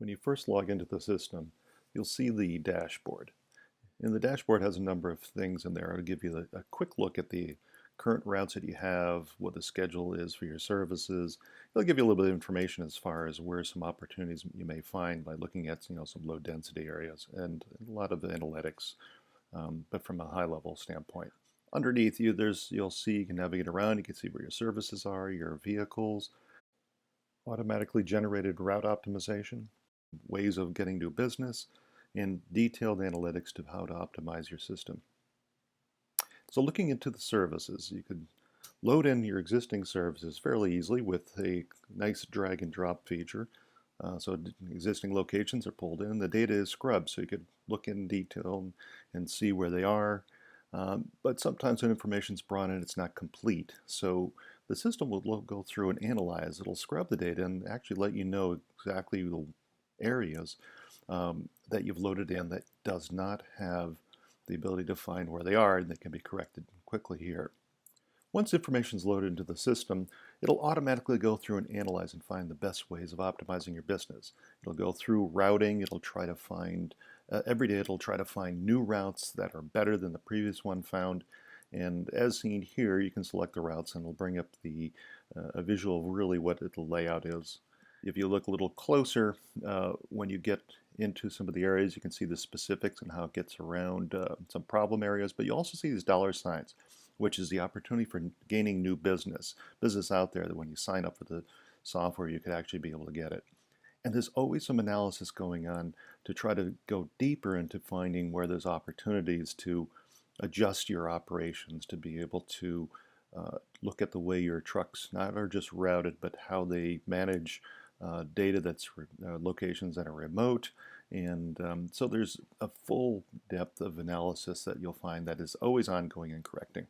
When you first log into the system, you'll see the dashboard. And the dashboard has a number of things in there. It'll give you a quick look at the current routes that you have, what the schedule is for your services. It'll give you a little bit of information as far as where some opportunities you may find by looking at some low density areas and a lot of the analytics, but from a high level standpoint. Underneath you, you'll see you can navigate around. You can see where your services are, your vehicles, automatically generated route optimization, ways of getting to business, and detailed analytics to how to optimize your system. So looking into the services, you could load in your existing services fairly easily with a nice drag and drop feature. So existing locations are pulled in. The data is scrubbed, so you could look in detail and see where they are. But sometimes when information is brought in, it's not complete. So the system will go through and analyze. It'll scrub the data and actually let you know exactly the areas that you've loaded in that does not have the ability to find where they are, and they can be corrected quickly here. Once information is loaded into the system, it'll automatically go through and analyze and find the best ways of optimizing your business. It'll go through routing. It'll try to find, every day it'll try to find new routes that are better than the previous one found. And as seen here, you can select the routes and it'll bring up a visual of really what the layout is. If you look a little closer, when you get into some of the areas, you can see the specifics and how it gets around some problem areas, but you also see these dollar signs, which is the opportunity for gaining new business out there that when you sign up for the software, you could actually be able to get it. And there's always some analysis going on to try to go deeper into finding where there's opportunities to adjust your operations, to be able to look at the way your trucks not are just routed, but how they manage data that's locations that are remote. And so there's a full depth of analysis that you'll find that is always ongoing and correcting.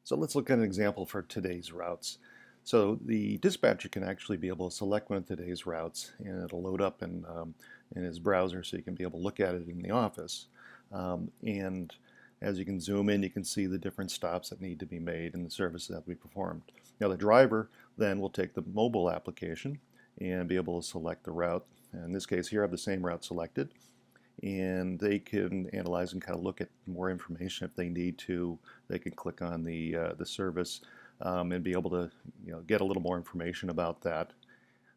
So let's look at an example for today's routes. So the dispatcher can actually be able to select one of today's routes, and it'll load up in his browser so you can be able to look at it in the office. And as you can zoom in, you can see the different stops that need to be made and the services that will be performed. Now the driver then will take the mobile application and be able to select the route. In this case here, I have the same route selected, and they can analyze and kind of look at more information if they need to. They can click on the service and be able to get a little more information about that.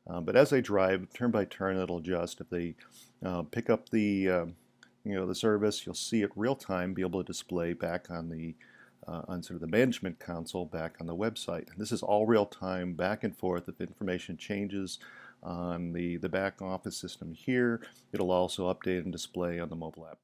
But as they drive, turn by turn, it'll adjust. If they pick up the service, you'll see it real time, be able to display back on the on sort of the management console back on the website. And this is all real time, back and forth. If information changes on the back office system here, it'll also update and display on the mobile app.